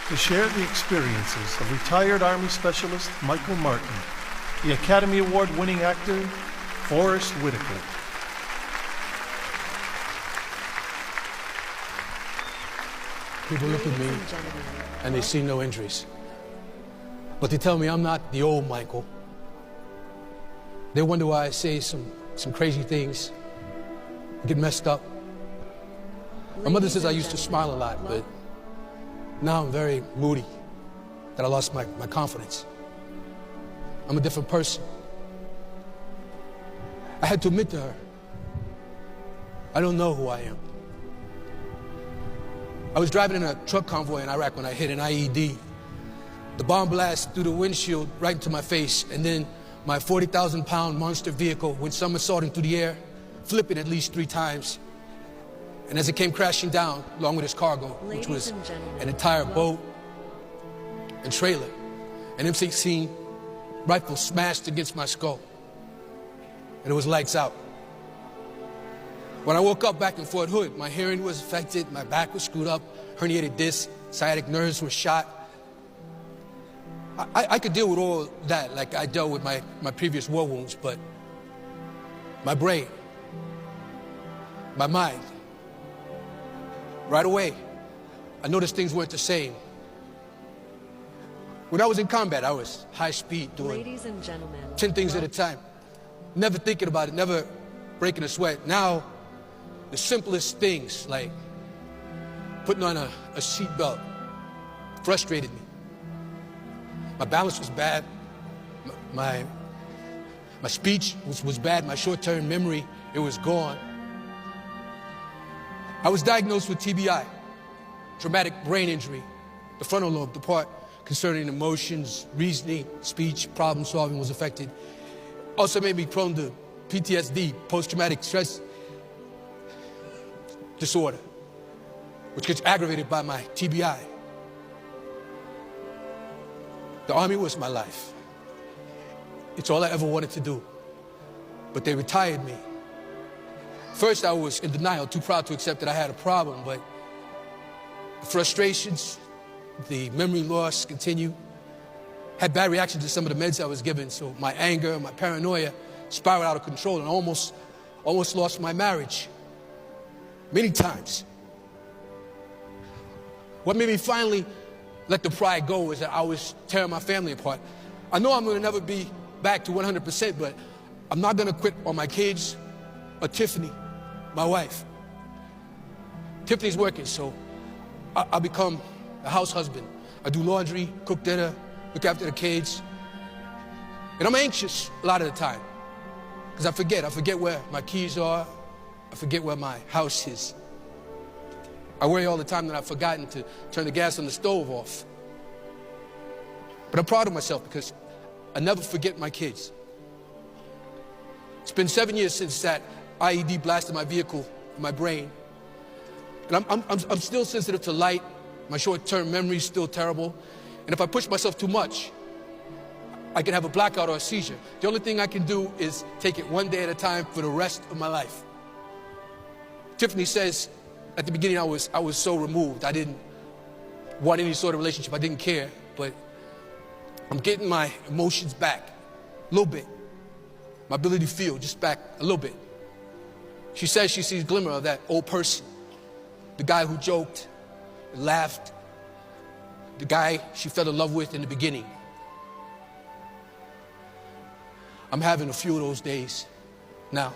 to share the experiences of retired Army Specialist Michael Martin, the Academy Award-winning actor Forrest Whitaker. People look at me and they see no injuries. But they tell me I'm not the old Michael. They wonder why I say some crazy things, get messed up. My mother says I used to smile a lot, but now I'm very moody, that I lost my confidence. I'm a different person. I had to admit to her, I don't know who I am. I was driving in a truck convoy in Iraq when I hit an IED. The bomb blast through the windshield right into my face, and then my 40,000-pound monster vehicle went somersaulting through the air, flipping at least 3 times. And as it came crashing down, along with its cargo, which was an entire boat and trailer, an M16 rifle smashed against my skull, and it was lights out. When I woke up back in Fort Hood, my hearing was affected, my back was screwed up, herniated discs, sciatic nerves were shot. I could deal with all that like I dealt with my previous war wounds, but my brain, my mind, right away, I noticed things weren't the same. When I was in combat, I was high speed, doing 10 things at a time, never thinking about it, never breaking a sweat. Now, the simplest things, like putting on a seatbelt, frustrated me. My balance was bad. My speech was bad. My short-term memory, it was gone. I was diagnosed with TBI, traumatic brain injury, the frontal lobe, the part concerning emotions, reasoning, speech, problem solving was affected. Also made me prone to PTSD, post-traumatic stress disorder, which gets aggravated by my TBI. The Army was my life. It's all I ever wanted to do. But they retired me. First, I was in denial, too proud to accept that I had a problem, but the frustrations, the memory loss continued. Had bad reactions to some of the meds I was given, so my anger, my paranoia spiraled out of control and almost lost my marriage. Many times. What made me finally let the pride go is that I was tearing my family apart. I know I'm gonna never be back to 100%, but I'm not gonna quit on my kids or Tiffany, my wife. Tiffany's working, so I become a house husband. I do laundry, cook dinner, look after the kids. And I'm anxious a lot of the time, because I forget where my keys are, I forget where my house is. I worry all the time that I've forgotten to turn the gas on the stove off. But I'm proud of myself because I never forget my kids. It's been 7 years since that IED blasted my vehicle in my brain. And I'm still sensitive to light. My short-term memory is still terrible. And if I push myself too much, I can have a blackout or a seizure. The only thing I can do is take it one day at a time for the rest of my life. Tiffany says, at the beginning, I was so removed. I didn't want any sort of relationship. I didn't care. But I'm getting my emotions back a little bit. My ability to feel just back a little bit. She says she sees a glimmer of that old person. The guy who joked, laughed. The guy she fell in love with in the beginning. I'm having a few of those days now.